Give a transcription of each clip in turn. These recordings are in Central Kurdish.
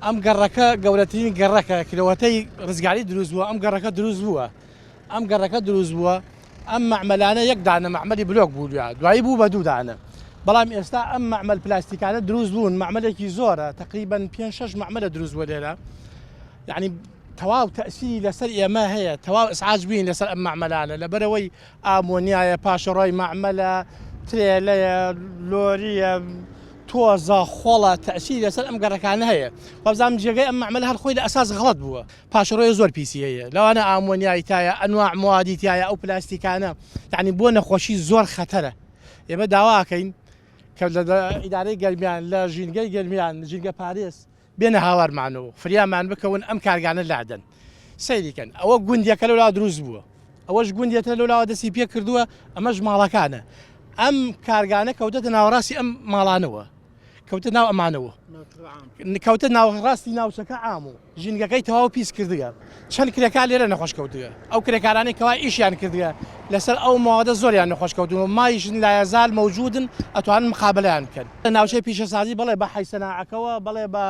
ئەم گەڕەکە گەورەترین گەڕەکە کلەوەتەی ڕزگاری دروست بووە ئەم گەڕەکە دروست بووە ئەم گەڕەکە دروست بووە ئەم مەعمەلانە یەک دانە مەعمەلی بلۆک بوو دوایی بوو بە دوو دانە بەڵام ئێستا ئەم مەعمەل پلاستیکانە دروست بوون مەعمەلێکی زۆرە تقریباً 5-6 مەعمەلە دروست بووە لێرە یعنی تەواو تەسیری لەسەر ئێمە هەیە تەواو ئسعاج بین لەسەر ئەم مەعمەلانە لەبەرەوەی ئامۆنیایە پاشەڕۆی مەعمەلە ترێلەیە لۆریە تۆزە خۆڵە تەسیری لەسەر ئەم گەڕەکانە هەیە وەبزانام جێگەی ئەم مەعمەلە هەر خۆی لە ئەساس غەڵەت بووە پاشەڕۆی زۆر پیسی هەیە لەوانە ئامۆنیای تایە ئەنواع موادی تایە ئەو پلاستیکانە یعنی بۆ نەخۆشی زۆر خەتەرە ئێمە داواکەین کە لە ئیدارەی گەرمیان لە ژینگەی گەرمیان ژینگە پارێز بێنە هاوارمانەوە فریامان بکەون ئەم کارگانە لادەن سەیریکەن ئەوە گوندیەکە لەولا دروست بووە ئەوەش گوندێتە لەولاوە دەستی پێ کردووە ئەمەش ماڵەکانە ئەم کارگانە کەوتەتە ناوەڕاستی ئەم ماڵانەوە کەوتە ناو ئەمانەوە کەوتە ناوڕاستی ناوچەکە عام و ژینگەکەی تەواو پیس کردگە چەند کرێکار لێرە نەخۆش کەوتگە ئەو کرێکارانەی کەوا ئیشیان کردگە لەسەر ئەو ماوەدە زۆریان نەخۆش کەوتنەوە مایشن لایەزال مەوجودن ئەتوانن مقابلەیان بکەن ناوچەی پیشەسازی بڵێ بە حیسەناعەکەوە بڵێ بە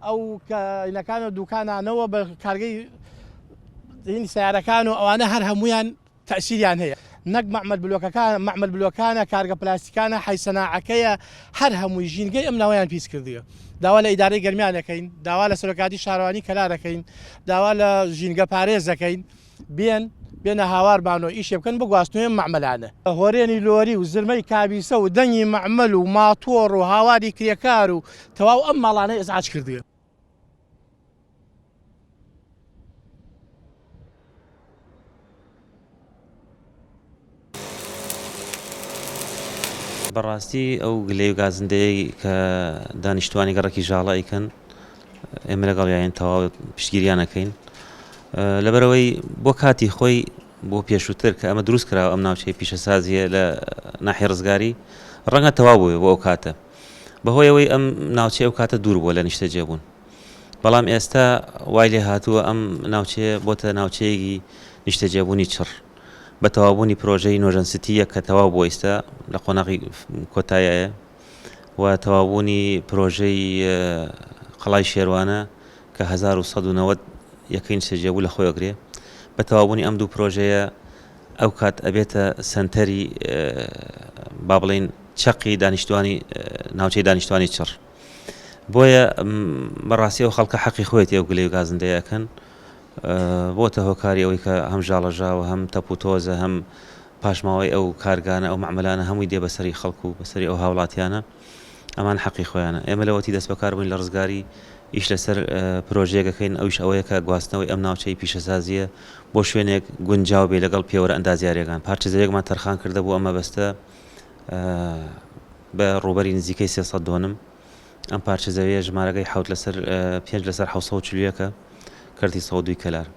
ئەو کەینەکان و دوکانانەوە بە کارگەی سیارەکان و ئەوانە هەر هەمویان تەسیریان هەیە نەک مەعمەل بلۆکانە کارگە پلاستیکانە حیسەناعەکەیە هەر هەمووی ژینگەی ئەم ناوەیان پیس کردگە داوا لە ئیدارەی گەرمیان دەکەین داوا لە سەرۆکاتی شارەوانی کەلا دەکەین داوا لە ژینگە پارێز دەکەین بێنە هاواربان و ئیشێ بکەن بگواستنوێ مەعمەلانە هۆرێنی لۆری و زرمەی کابیسە و دەنگی مەعمەل و ماتۆڕ و هاواری کرێکار و تەواو ئەم ماڵانەی ئەزعاج کردگە بەڕاستی ئەو گلەی و گازندەیە کە دانیشتوانی گەڕێکی ژاڵایکەن ئێمە لەگەڵ یان تەواو پشتگیریانەکەین لەبەرەوەی بۆ کاتی خۆی بۆ پێشووتر کە ئەمە دروست کراوە ئەم ناوچەی پیشەسازیە لە ناحیە ڕزگاری ڕەنگە تەواو بووە بۆ ئەو کاتە بەهۆی ئەوەی ئەم ناوچەی ئەو کاتە دوور بووە لە نیشتە جێبوون بەڵام ئێستا وای لێ هاتووە ئەم ناوچەیە بۆتە ناوچەیەکی نیشتە جێبوونی چڕ بە تەواوبوونی پرۆژەی نۆژەنسیتیە کە تەواو بۆ ئێستا لە قۆناغی کۆتاییە و تەواوبوونی پرۆژەی قەڵای شێوانە کە 1990 یەکەی نیشتە جێبوو لە خۆیەگرێ بە تەواوبوونی ئەم دوو پرۆژەیە ئەو کات ئەبێتە سەنتەری با بڵێن چەقی دانیشتوانی ناوچەی دانیشتوانی چڕ بۆیە بەڕاستی ئەو خەڵکە حەقی خۆیەتی ئەو گلەی و گازندەیەکەن بۆتە هۆکاری ئەوەی کە هەم ژاڵەژاوە هەم تەپ و تۆزە هەم پاشماوەی ئەو کارگانە ئەو مەعمەلانە هەمووی دێ بەسەری خەڵکو و بەسەری ئەو هاوڵاتیانە ئەمان حەقی خۆیانە ئێمە لەوەتی دەست بەکار بووین لە ڕزگاری ئیش لەسەر پرۆژەیەکەکەین ئەویش ئەوەیە کە گواستنەوەی ئەم ناوچەی پیشەسازیە بۆ شوێنێک گونجاو بێ لەگەڵ پێوەرە ئەندازیاریەکان پارچەزەیەکمان تەرخان کردە بۆ ئەمە بەستە بە ڕوبەری نزیکەی 300 دۆنم ئەم پارچەزەویە ژمارەکەی 5 لەسەر 740ەکە کردی 102 کەلار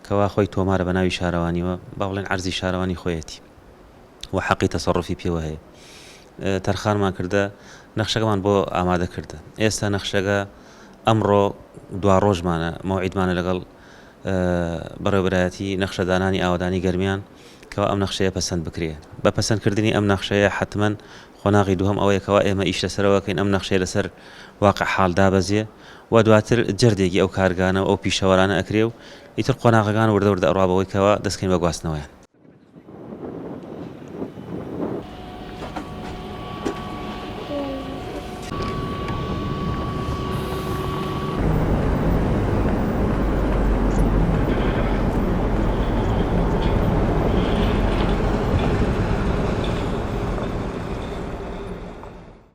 کەوا خۆی تۆمارە بە ناوی شارەوانیوە با بڵێن عەرزی شارەوانی خۆیەتی و حەقی تەسەڕوفی پێوە هەیە تەرخانمان کردە نەخشەکەمان بۆ ئامادە کردە ئێستا نەخشەکە ئەمڕۆ دوا ڕۆژمانە مەوعیدمانە لەگەڵ بەڕێوەبەرایەتی نەخشەدانانی ئاوادانی گەرمیان کەوا ئەم نەخشەیە پەسەند بکرێت بە پەسەندکردنی ئەم نەخشەیە حتمەن خۆناغی دووهەم ئەوەیەکەوە ئێمە ئیش لەسەرەوەکەین ئەم نەخشەیە لەسەر واقع حاڵدا بەزیێ و دواتر جەردێکی ئەو کارگانە و ئەو پیشەوەرانە ئەکرێ و ئیتر قۆناغەکان وردە ئەڕابەوەی کەوە دەستکەین بە گواستنەوەیان